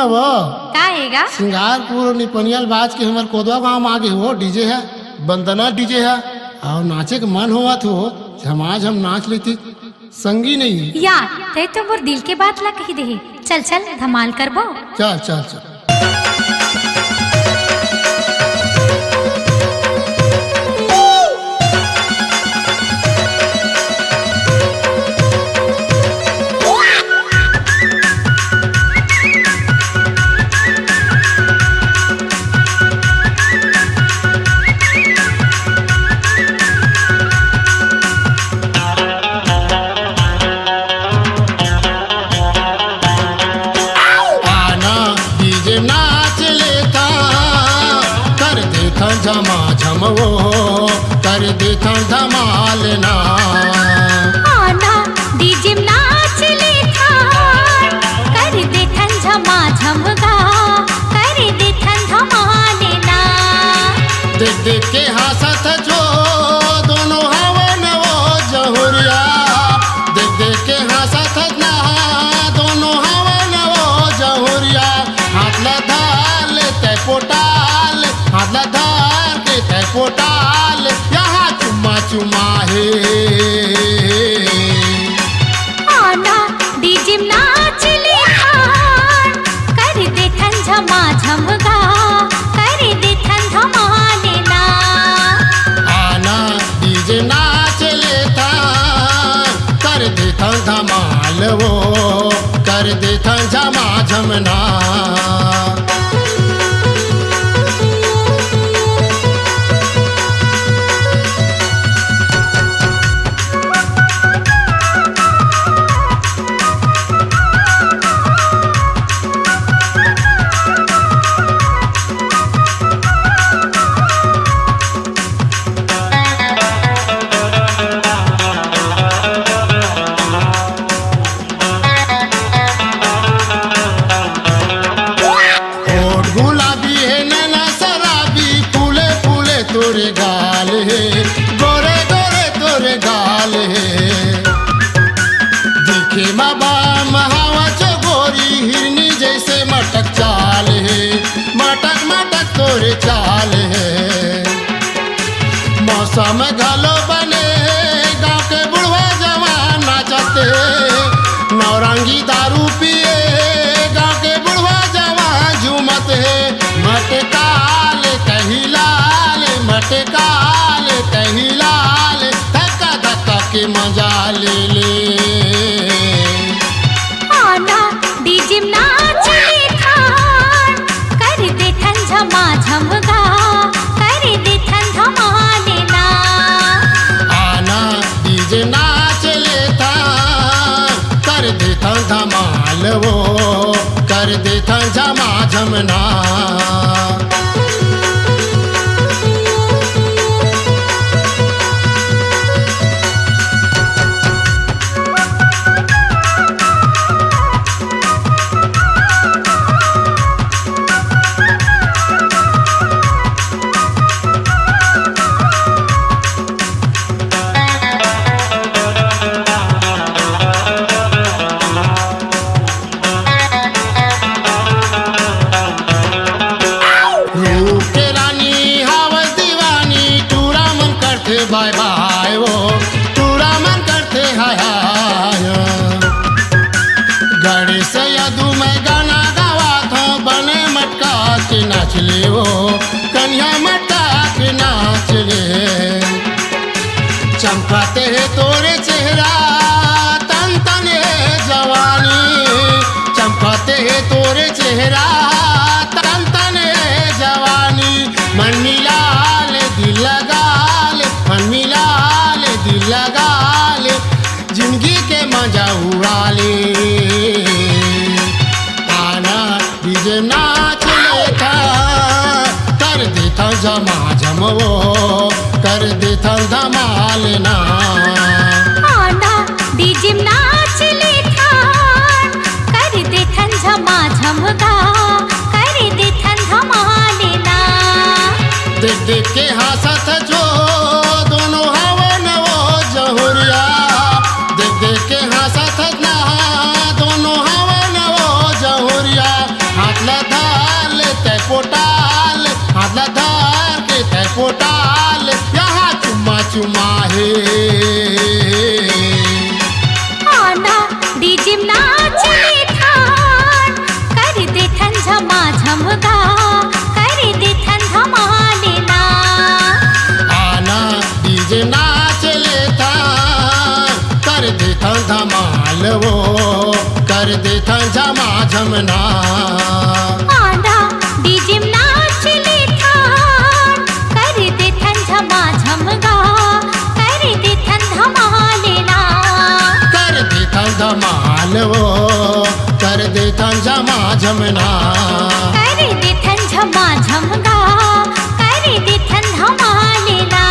न वो का हैगा सिंगारपुर निपनियल बाज के हमार कोदवा गाँव आगे हो डीजे है बंदना डीजे है और नाचे के मन हुआ तो आज हम नाच लेती संगी नहीं यार ते तो मोर दिल के बात ला कही दे चल चल धमाल करबो चल चल चल झमाझम वो कर देता धमाल ना आना डीजे नाच लेता कर देता झमाझम गा कर देता धमाल ना देख देख के हंसत जो दोनों हवन वो जहुरिया देख देख के हंसत ना दोनों हवन वो जहुरिया हाथ लधा लेते पोटाल हाथ लधा पोटाल यहाँ चुम्मा चुम्मा है आना डीजे नाच लेता कर देता झमाझम गा कर देता धमाल ना आना डीजे नाच लेता कर देता धमाल वो कर देता झमाझम ना तोरे गाल है गोरे गोरे तोरे गाल है दिखे माबा महावा चोरी हिरनी जैसे मटक चाल है मटक मटक तोरे चाल है मौसम घलो बने गाँव के बुढ़वा जवान नाचते नौरंगी दारू पिए गाँव के बुढ़वा जवान झूमत है मटकाल कही लाल मटकाल कहीं लाल धक्का धक्का के मजा ले ले आना डीजे नाच लेता कर देता झमाझम गा कर देता धमाल ना आना डीजे नाच लेता कर देता धमाल वो कर देता झमाझम ना बाय बाय वो पूरा मन करते हाय हाय गाड़ी से यदु मैं गाना गावा था बने मटका के नाच ले वो कन्या मटका के नाच ले चमकाते है तोरे चेहरा तन तन है जवानी चमकाते है तोरे चेहरा तन तन है जवानी मन मिला ले दिल लगा मन मिला ले दिल लगा ले जिंदगी के मजा उड़ा ले आना डीजे नाच लेता कर देता झमाझम वो कर देता धमाल ना आना डीजे नाच लेता कर देता झमाझम गा कर देता धमाल ना देख देख के हंसत जो दोनों हवन वो जहुरिया देख देख के हंसत ना दोनों हवन वो जहुरिया हाथ चुमाहे आना डीजे नाच ले थान कर दे थन झमा झमगा कर दे थन धमाले ना आना डीजे नाच लेता कर देता धमाल वो कर देता झमा झमना आना डीजे नाच ले थान कर दे थन झमा झमगा कर दे थन धमाले ना कर देता धमाल वो कर देता झमा झमना कर दे थन झमा झमगा कर दे थन धमाले ना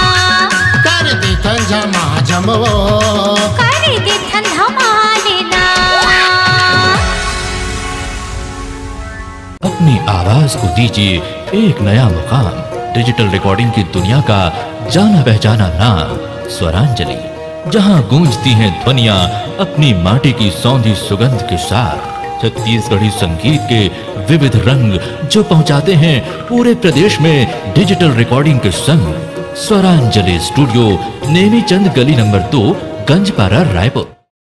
कर देता झमा झम वो कर दे थन धमाले ना। अपनी आवाज को दीजिए एक नया मुकाम। डिजिटल रिकॉर्डिंग की दुनिया का जाना पहचाना नाम स्वरांजलि, जहां गूंजती हैं ध्वनियां अपनी माटी की सौंधी सुगंध के साथ। छत्तीसगढ़ी संगीत के विविध रंग जो पहुंचाते हैं पूरे प्रदेश में डिजिटल रिकॉर्डिंग के संग। स्वरांजलि स्टूडियो, नेमीचंद गली नंबर 2, गंजपारा, रायपुर।